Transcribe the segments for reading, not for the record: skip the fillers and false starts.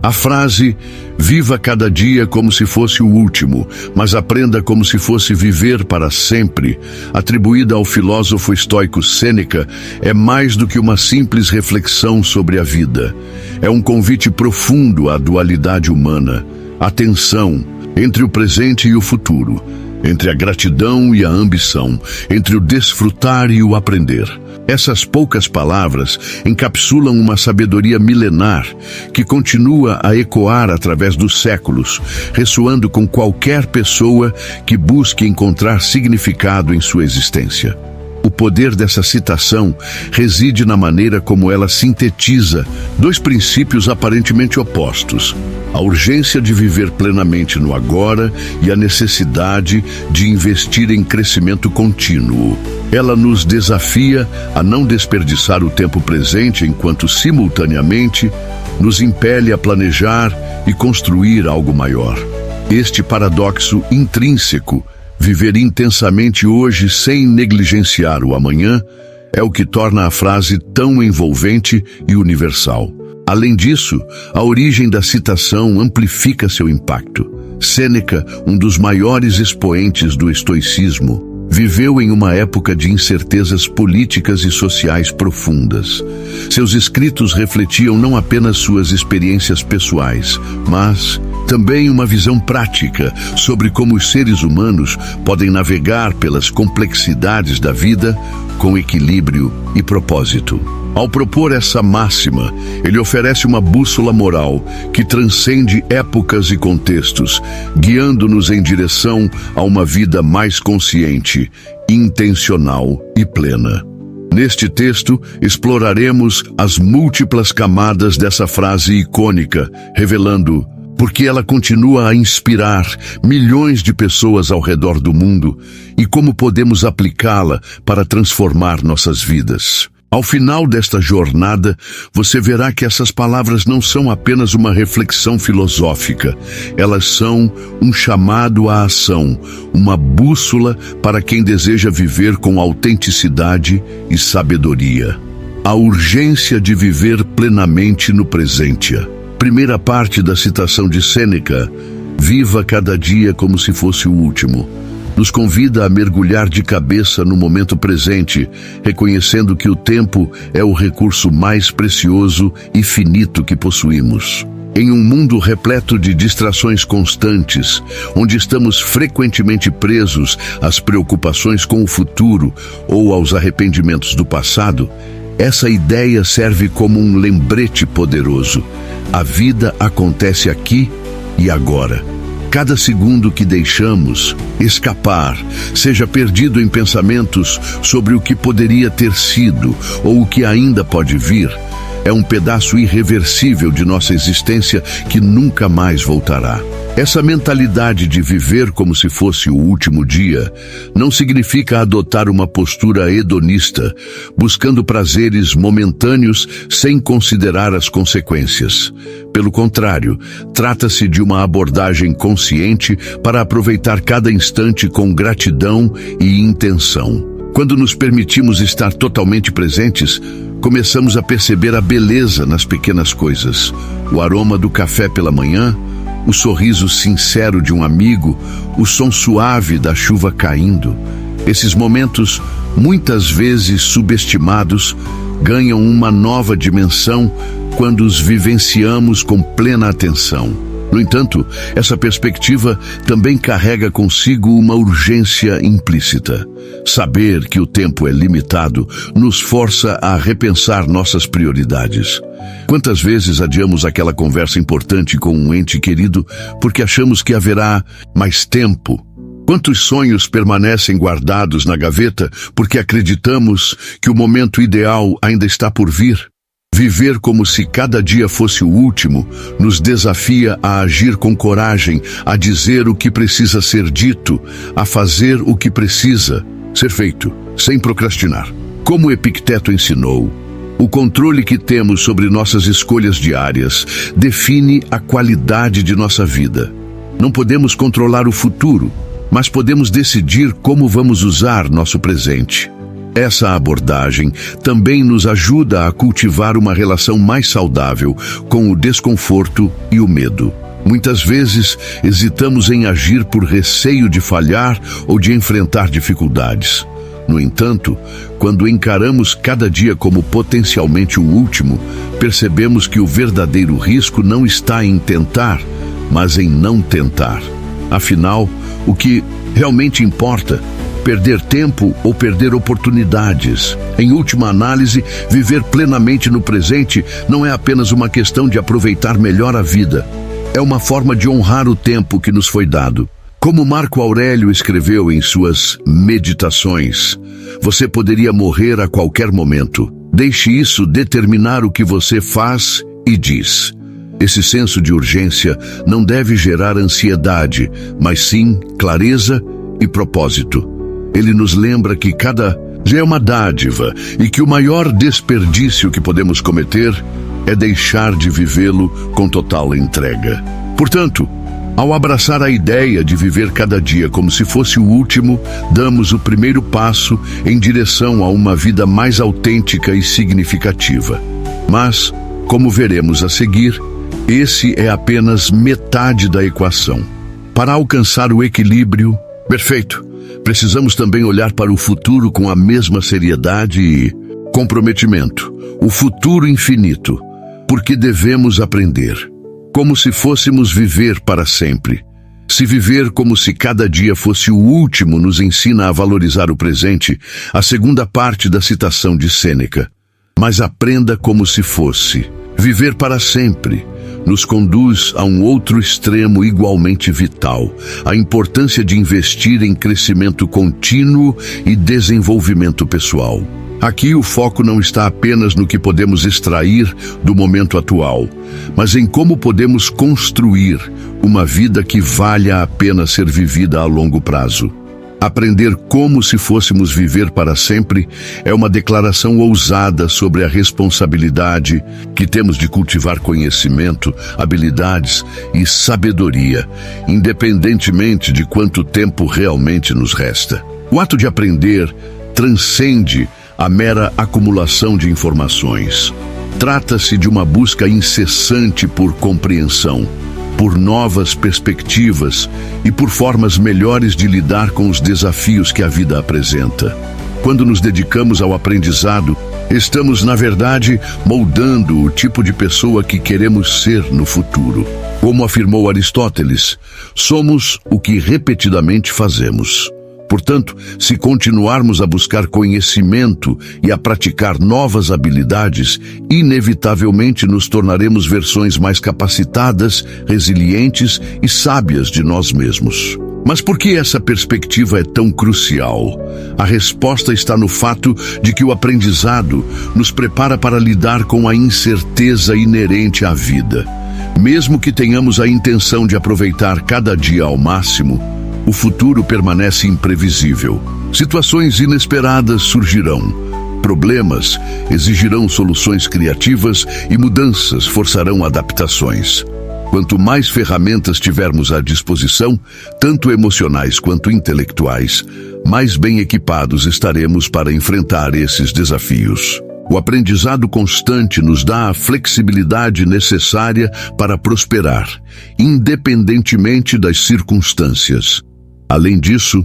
A frase "viva cada dia como se fosse o último, mas aprenda como se fosse viver para sempre", atribuída ao filósofo estoico Sêneca, é mais do que uma simples reflexão sobre a vida. É um convite profundo à dualidade humana, à tensão entre o presente e o futuro, entre a gratidão e a ambição, entre o desfrutar e o aprender. Essas poucas palavras encapsulam uma sabedoria milenar que continua a ecoar através dos séculos, ressoando com qualquer pessoa que busque encontrar significado em sua existência. O poder dessa citação reside na maneira como ela sintetiza dois princípios aparentemente opostos: a urgência de viver plenamente no agora e a necessidade de investir em crescimento contínuo. Ela nos desafia a não desperdiçar o tempo presente enquanto simultaneamente nos impele a planejar e construir algo maior. Este paradoxo intrínseco, viver intensamente hoje sem negligenciar o amanhã, é o que torna a frase tão envolvente e universal. Além disso, a origem da citação amplifica seu impacto. Sêneca, um dos maiores expoentes do estoicismo, viveu em uma época de incertezas políticas e sociais profundas. Seus escritos refletiam não apenas suas experiências pessoais, mas também uma visão prática sobre como os seres humanos podem navegar pelas complexidades da vida com equilíbrio e propósito. Ao propor essa máxima, ele oferece uma bússola moral que transcende épocas e contextos, guiando-nos em direção a uma vida mais consciente, intencional e plena. Neste texto, exploraremos as múltiplas camadas dessa frase icônica, revelando porque ela continua a inspirar milhões de pessoas ao redor do mundo e como podemos aplicá-la para transformar nossas vidas. Ao final desta jornada, você verá que essas palavras não são apenas uma reflexão filosófica. Elas são um chamado à ação, uma bússola para quem deseja viver com autenticidade e sabedoria. A urgência de viver plenamente no presente. Primeira parte da citação de Sêneca, "Viva cada dia como se fosse o último", nos convida a mergulhar de cabeça no momento presente, reconhecendo que o tempo é o recurso mais precioso e finito que possuímos. Em um mundo repleto de distrações constantes, onde estamos frequentemente presos às preocupações com o futuro ou aos arrependimentos do passado, essa ideia serve como um lembrete poderoso. A vida acontece aqui e agora. Cada segundo que deixamos escapar, seja perdido em pensamentos sobre o que poderia ter sido ou o que ainda pode vir, é um pedaço irreversível de nossa existência que nunca mais voltará. Essa mentalidade de viver como se fosse o último dia não significa adotar uma postura hedonista, buscando prazeres momentâneos sem considerar as consequências. Pelo contrário, trata-se de uma abordagem consciente para aproveitar cada instante com gratidão e intenção. Quando nos permitimos estar totalmente presentes, começamos a perceber a beleza nas pequenas coisas. O aroma do café pela manhã, o sorriso sincero de um amigo, o som suave da chuva caindo. Esses momentos, muitas vezes subestimados, ganham uma nova dimensão quando os vivenciamos com plena atenção. No entanto, essa perspectiva também carrega consigo uma urgência implícita. Saber que o tempo é limitado nos força a repensar nossas prioridades. Quantas vezes adiamos aquela conversa importante com um ente querido porque achamos que haverá mais tempo? Quantos sonhos permanecem guardados na gaveta porque acreditamos que o momento ideal ainda está por vir? Viver como se cada dia fosse o último nos desafia a agir com coragem, a dizer o que precisa ser dito, a fazer o que precisa ser feito, sem procrastinar. Como Epicteto ensinou, o controle que temos sobre nossas escolhas diárias define a qualidade de nossa vida. Não podemos controlar o futuro, mas podemos decidir como vamos usar nosso presente. Essa abordagem também nos ajuda a cultivar uma relação mais saudável com o desconforto e o medo. Muitas vezes hesitamos em agir por receio de falhar ou de enfrentar dificuldades. No entanto, quando encaramos cada dia como potencialmente o último, percebemos que o verdadeiro risco não está em tentar, mas em não tentar. Afinal, o que realmente importa? Perder tempo ou perder oportunidades? Em última análise, viver plenamente no presente não é apenas uma questão de aproveitar melhor a vida. É uma forma de honrar o tempo que nos foi dado. Como Marco Aurélio escreveu em suas Meditações, você poderia morrer a qualquer momento. Deixe isso determinar o que você faz e diz. Esse senso de urgência não deve gerar ansiedade, mas sim clareza e propósito. Ele nos lembra que cada dia é uma dádiva e que o maior desperdício que podemos cometer é deixar de vivê-lo com total entrega. Portanto, ao abraçar a ideia de viver cada dia como se fosse o último, damos o primeiro passo em direção a uma vida mais autêntica e significativa. Mas, como veremos a seguir, esse é apenas metade da equação. Para alcançar o equilíbrio perfeito, precisamos também olhar para o futuro com a mesma seriedade e comprometimento. O futuro infinito, porque devemos aprender. Como se fôssemos viver para sempre. Se viver como se cada dia fosse o último nos ensina a valorizar o presente, a segunda parte da citação de Sêneca. Mas aprenda como se fosse. Viver para sempre nos conduz a um outro extremo igualmente vital, a importância de investir em crescimento contínuo e desenvolvimento pessoal. Aqui o foco não está apenas no que podemos extrair do momento atual, mas em como podemos construir uma vida que valha a pena ser vivida a longo prazo. Aprender como se fôssemos viver para sempre é uma declaração ousada sobre a responsabilidade que temos de cultivar conhecimento, habilidades e sabedoria, independentemente de quanto tempo realmente nos resta. O ato de aprender transcende a mera acumulação de informações. Trata-se de uma busca incessante por compreensão, por novas perspectivas e por formas melhores de lidar com os desafios que a vida apresenta. Quando nos dedicamos ao aprendizado, estamos, na verdade, moldando o tipo de pessoa que queremos ser no futuro. Como afirmou Aristóteles, somos o que repetidamente fazemos. Portanto, se continuarmos a buscar conhecimento e a praticar novas habilidades, inevitavelmente nos tornaremos versões mais capacitadas, resilientes e sábias de nós mesmos. Mas por que essa perspectiva é tão crucial? A resposta está no fato de que o aprendizado nos prepara para lidar com a incerteza inerente à vida. Mesmo que tenhamos a intenção de aproveitar cada dia ao máximo, o futuro permanece imprevisível. Situações inesperadas surgirão. Problemas exigirão soluções criativas e mudanças forçarão adaptações. Quanto mais ferramentas tivermos à disposição, tanto emocionais quanto intelectuais, mais bem equipados estaremos para enfrentar esses desafios. O aprendizado constante nos dá a flexibilidade necessária para prosperar, independentemente das circunstâncias. Além disso,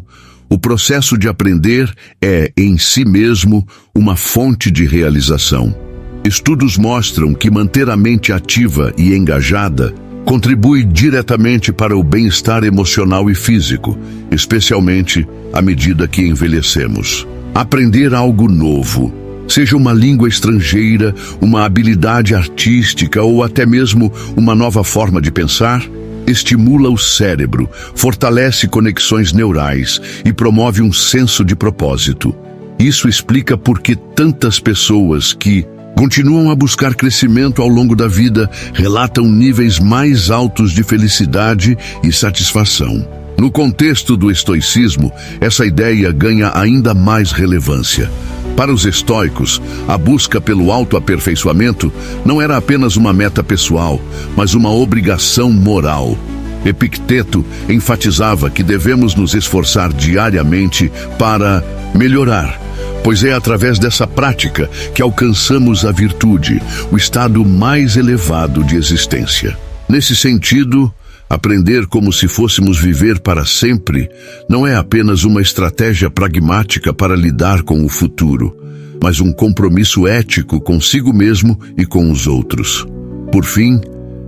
o processo de aprender é, em si mesmo, uma fonte de realização. Estudos mostram que manter a mente ativa e engajada contribui diretamente para o bem-estar emocional e físico, especialmente à medida que envelhecemos. Aprender algo novo, seja uma língua estrangeira, uma habilidade artística ou até mesmo uma nova forma de pensar, estimula o cérebro, fortalece conexões neurais e promove um senso de propósito. Isso explica por que tantas pessoas que continuam a buscar crescimento ao longo da vida relatam níveis mais altos de felicidade e satisfação. No contexto do estoicismo, essa ideia ganha ainda mais relevância. Para os estoicos, a busca pelo autoaperfeiçoamento não era apenas uma meta pessoal, mas uma obrigação moral. Epicteto enfatizava que devemos nos esforçar diariamente para melhorar, pois é através dessa prática que alcançamos a virtude, o estado mais elevado de existência. Nesse sentido, aprender como se fôssemos viver para sempre não é apenas uma estratégia pragmática para lidar com o futuro, mas um compromisso ético consigo mesmo e com os outros. Por fim,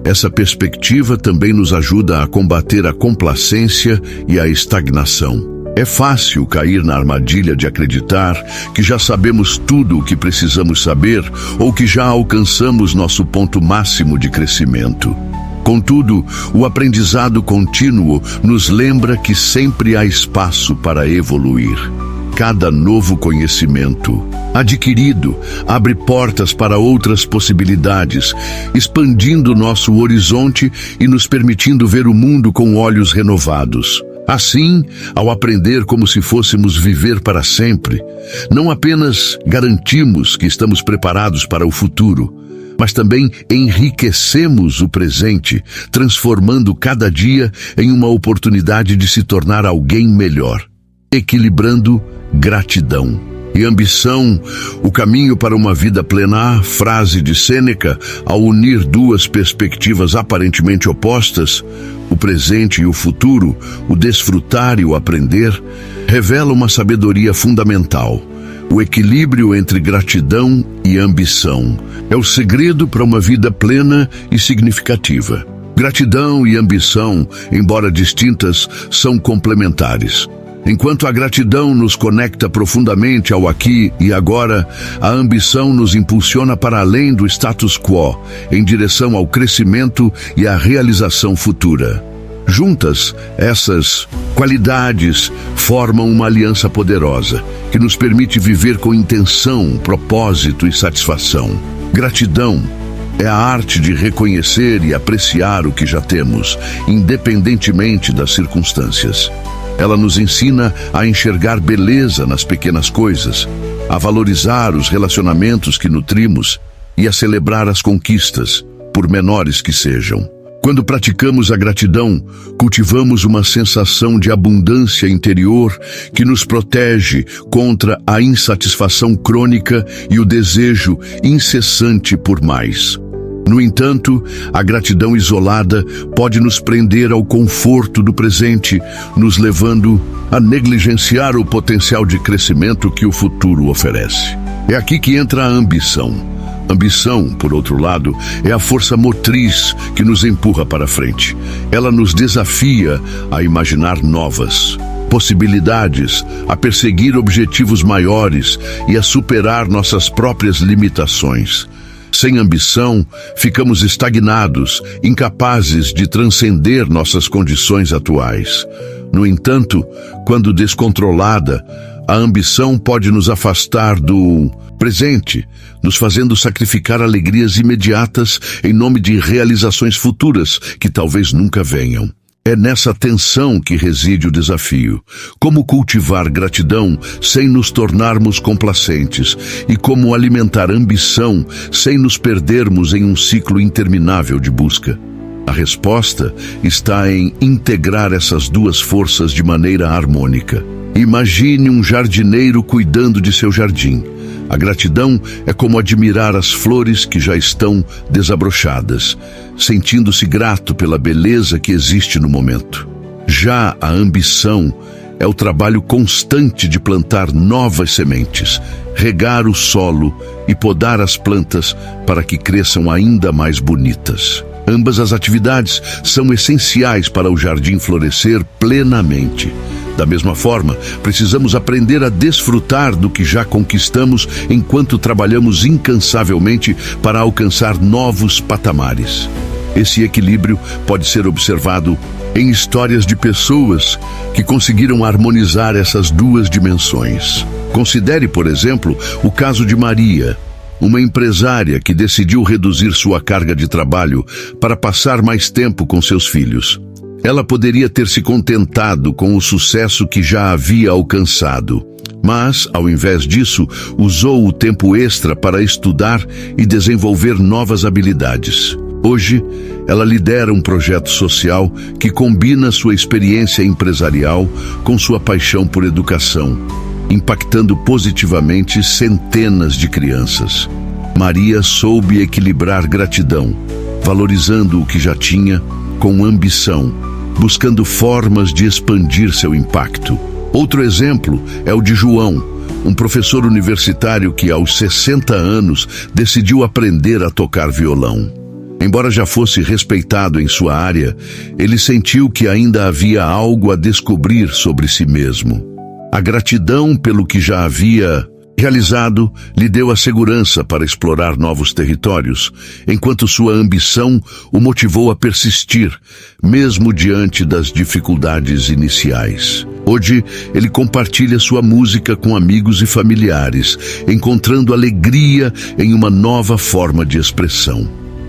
essa perspectiva também nos ajuda a combater a complacência e a estagnação. É fácil cair na armadilha de acreditar que já sabemos tudo o que precisamos saber ou que já alcançamos nosso ponto máximo de crescimento. Contudo, o aprendizado contínuo nos lembra que sempre há espaço para evoluir. Cada novo conhecimento adquirido abre portas para outras possibilidades, expandindo nosso horizonte e nos permitindo ver o mundo com olhos renovados. Assim, ao aprender como se fôssemos viver para sempre, não apenas garantimos que estamos preparados para o futuro, mas também enriquecemos o presente, transformando cada dia em uma oportunidade de se tornar alguém melhor, equilibrando gratidão e ambição, o caminho para uma vida plena. Frase de Sêneca, ao unir duas perspectivas aparentemente opostas, o presente e o futuro, o desfrutar e o aprender, revela uma sabedoria fundamental. O equilíbrio entre gratidão e ambição é o segredo para uma vida plena e significativa. Gratidão e ambição, embora distintas, são complementares. Enquanto a gratidão nos conecta profundamente ao aqui e agora, a ambição nos impulsiona para além do status quo, em direção ao crescimento e à realização futura. Juntas, essas qualidades formam uma aliança poderosa, que nos permite viver com intenção, propósito e satisfação. Gratidão é a arte de reconhecer e apreciar o que já temos, independentemente das circunstâncias. Ela nos ensina a enxergar beleza nas pequenas coisas, a valorizar os relacionamentos que nutrimos e a celebrar as conquistas, por menores que sejam. Quando praticamos a gratidão, cultivamos uma sensação de abundância interior que nos protege contra a insatisfação crônica e o desejo incessante por mais. No entanto, a gratidão isolada pode nos prender ao conforto do presente, nos levando a negligenciar o potencial de crescimento que o futuro oferece. É aqui que entra a ambição. Ambição, por outro lado, é a força motriz que nos empurra para frente. Ela nos desafia a imaginar novas possibilidades, a perseguir objetivos maiores e a superar nossas próprias limitações. Sem ambição, ficamos estagnados, incapazes de transcender nossas condições atuais. No entanto, quando descontrolada, a ambição pode nos afastar do presente, nos fazendo sacrificar alegrias imediatas em nome de realizações futuras que talvez nunca venham. É nessa tensão que reside o desafio. Como cultivar gratidão sem nos tornarmos complacentes e como alimentar ambição sem nos perdermos em um ciclo interminável de busca. A resposta está em integrar essas duas forças de maneira harmônica. Imagine um jardineiro cuidando de seu jardim. A gratidão é como admirar as flores que já estão desabrochadas, sentindo-se grato pela beleza que existe no momento. Já a ambição é o trabalho constante de plantar novas sementes, regar o solo e podar as plantas para que cresçam ainda mais bonitas. Ambas as atividades são essenciais para o jardim florescer plenamente. Da mesma forma, precisamos aprender a desfrutar do que já conquistamos enquanto trabalhamos incansavelmente para alcançar novos patamares. Esse equilíbrio pode ser observado em histórias de pessoas que conseguiram harmonizar essas duas dimensões. Considere, por exemplo, o caso de Maria, uma empresária que decidiu reduzir sua carga de trabalho para passar mais tempo com seus filhos. Ela poderia ter se contentado com o sucesso que já havia alcançado, mas, ao invés disso, usou o tempo extra para estudar e desenvolver novas habilidades. Hoje, ela lidera um projeto social que combina sua experiência empresarial com sua paixão por educação. impactando positivamente centenas de crianças. Maria soube equilibrar gratidão, valorizando o que já tinha, com ambição, buscando formas de expandir seu impacto. Outro exemplo é o de João, um professor universitário que, aos 60 anos, decidiu aprender a tocar violão. Embora já fosse respeitado em sua área, ele sentiu que ainda havia algo a descobrir sobre si mesmo. A gratidão pelo que já havia realizado lhe deu a segurança para explorar novos territórios, enquanto sua ambição o motivou a persistir, mesmo diante das dificuldades iniciais. Hoje, ele compartilha sua música com amigos e familiares, encontrando alegria em uma nova forma de expressão.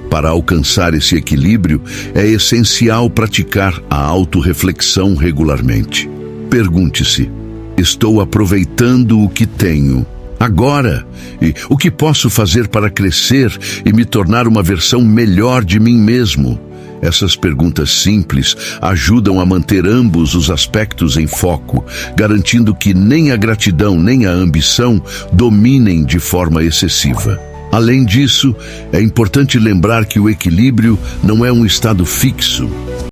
Para alcançar esse equilíbrio, é essencial praticar a autorreflexão regularmente. Pergunte-se: estou aproveitando o que tenho agora? E o que posso fazer para crescer e me tornar uma versão melhor de mim mesmo? Essas perguntas simples ajudam a manter ambos os aspectos em foco, garantindo que nem a gratidão nem a ambição dominem de forma excessiva. Além disso, é importante lembrar que o equilíbrio não é um estado fixo.